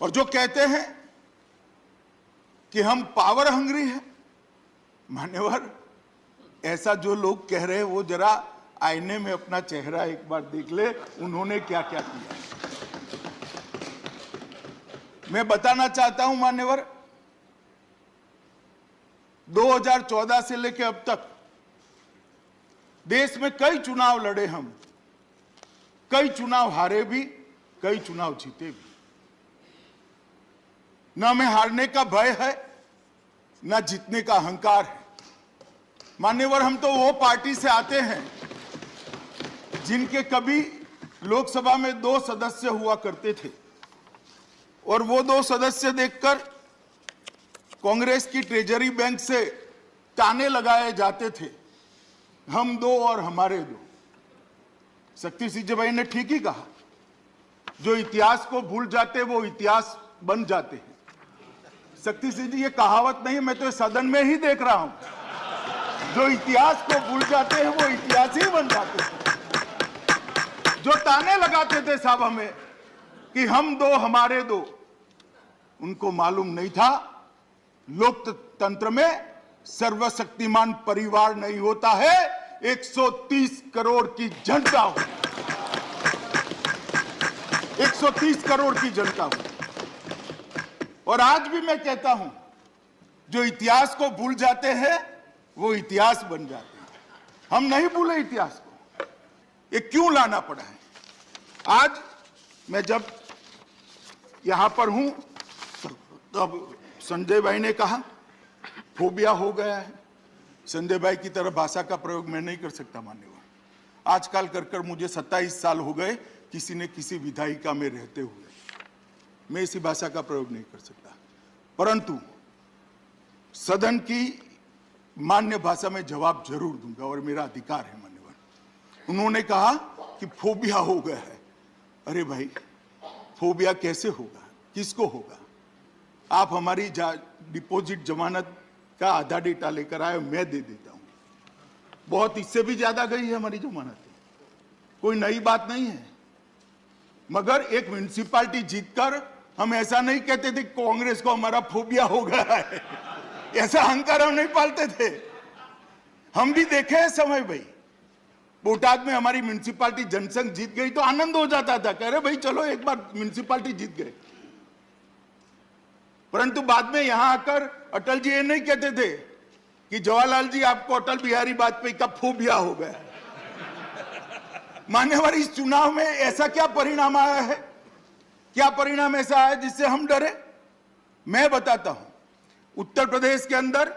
और जो कहते हैं कि हम पावर हंग्री हैं, मान्यवर, ऐसा जो लोग कह रहे हैं वो जरा आईने में अपना चेहरा एक बार देख ले, उन्होंने क्या क्या किया। मैं बताना चाहता हूं मान्यवर, 2014 से लेकर अब तक देश में कई चुनाव लड़े हम, कई चुनाव हारे भी, कई चुनाव जीते भी। न हमें हारने का भय है, न जीतने का अहंकार है। मान्यवर, हम तो वो पार्टी से आते हैं जिनके कभी लोकसभा में 2 सदस्य हुआ करते थे, और वो 2 सदस्य देखकर कांग्रेस की ट्रेजरी बैंक से ताने लगाए जाते थे, हम 2 और हमारे 2। शक्ति सिंह भाई ने ठीक ही कहा, जो इतिहास को भूल जाते वो इतिहास बन जाते हैं। शक्ति सिंह जी, ये कहावत नहीं, मैं तो सदन में ही देख रहा हूं, जो इतिहास को भूल जाते हैं वो इतिहास ही बन जाते हैं। जो ताने लगाते थे साहब हमें कि हम 2 हमारे 2, उनको मालूम नहीं था लोकतंत्र में सर्वशक्तिमान परिवार नहीं होता है, 130 करोड़ की जनता हो, 130 करोड़ की जनता हो। और आज भी मैं कहता हूं, जो इतिहास को भूल जाते हैं वो इतिहास बन जाते हैं। हम नहीं भूले इतिहास को, ये क्यों लाना पड़ा है। आज मैं जब यहां पर हूं तब संजय भाई ने कहा फोबिया हो गया है। संजय भाई की तरह भाषा का प्रयोग मैं नहीं कर सकता मान्यवर। आजकल कर मुझे 27 साल हो गए किसी न किसी विधायिका में रहते हुए, मैं इसी भाषा का प्रयोग नहीं कर सकता, परंतु सदन की मान्य भाषा में जवाब जरूर दूंगा और मेरा अधिकार है मान्यवर। उन्होंने कहा कि फोबिया हो गया है। अरे भाई, फोबिया कैसे होगा, किसको होगा? आप हमारी डिपॉजिट जमानत का आधा डेटा लेकर आए, मैं दे देता हूं। बहुत इससे भी ज्यादा गई है हमारी जमानत, कोई नई बात नहीं है। मगर एक म्युनिसिपैलिटी जीतकर हम ऐसा नहीं कहते थे कांग्रेस को हमारा फोबिया हो गया है, ऐसा अहंकार हम नहीं पालते थे। हम भी देखे हैं समय भाई, बोटाद में हमारी म्युनिसिपैलिटी जनसंघ जीत गई तो आनंद हो जाता था, कह रहे भाई चलो एक बार म्युनिसिपैलिटी जीत गए। परंतु बाद में यहां आकर अटल जी ये नहीं कहते थे कि जवाहरलाल जी आपको अटल बिहारी वाजपेयी का फोबिया हो गया। मान्यवर, इस चुनाव में ऐसा क्या परिणाम आया है, क्या परिणाम ऐसा आया जिससे हम डरे? मैं बताता हूं। उत्तर प्रदेश के अंदर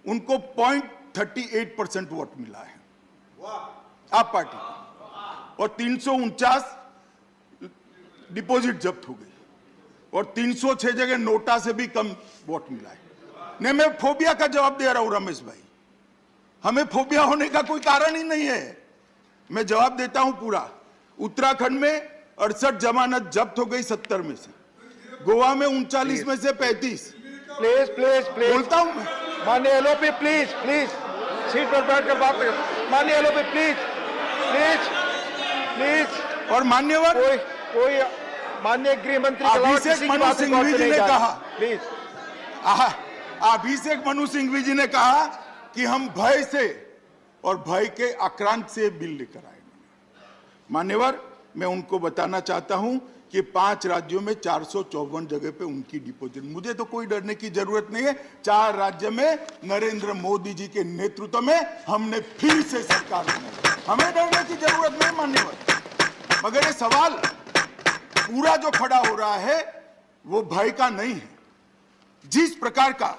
उनको 0.38% वोट मिला है आप पार्टी को, और 349 डिपॉजिट जब्त हो गई, और 306 जगह नोटा से भी कम वोट मिला है। नहीं, मैं फोबिया का जवाब दे रहा हूं रमेश भाई, हमें फोबिया होने का कोई कारण ही नहीं है। मैं जवाब देता हूं पूरा। उत्तराखंड में 68 जमानत जब्त हो गई 70 में से, गोवा में 39 में से 35। प्लीज प्लीज प्लीज बोलता हूं मैं। माननीय एलओपी प्लीज प्लीज सीट पर बैठकर बात करें। माननीय एलओपी प्लीज प्लीज प्लीज। और मान्यवर, कोई माननीय गृह मंत्री अभिषेक मनु सिंघवी जी ने कहा, प्लीज, अभिषेक मनु सिंघवी जी ने कहा कि हम भय से और भय के आक्रांत से बिल लेकर आए। मान्यवर, मैं उनको बताना चाहता हूं कि 5 राज्यों में 454 जगह पे उनकी डिपॉजिट, मुझे तो कोई डरने की जरूरत नहीं है। 4 राज्य में नरेंद्र मोदी जी के नेतृत्व में हमने फिर से सरकार बनाई, हमें डरने की जरूरत नहीं मान्यवर। मगर ये सवाल पूरा जो खड़ा हो रहा है वो भय का नहीं है। जिस प्रकार का,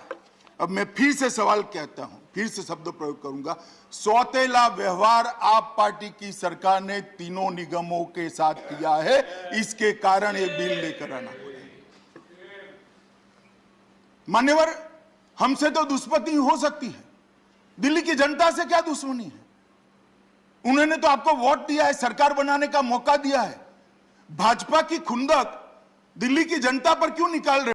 अब मैं फिर से सवाल कहता हूं, फिर से शब्द प्रयोग करूंगा, सौतेला व्यवहार आप पार्टी की सरकार ने तीनों निगमों के साथ किया है, इसके कारण ये बिल लेकर आना पड़ा। मान्यवर, हमसे तो दुश्मनी हो सकती है, दिल्ली की जनता से क्या दुश्मनी है? उन्होंने तो आपको वोट दिया है, सरकार बनाने का मौका दिया है। भाजपा की खुंदक दिल्ली की जनता पर क्यों निकाल रहे?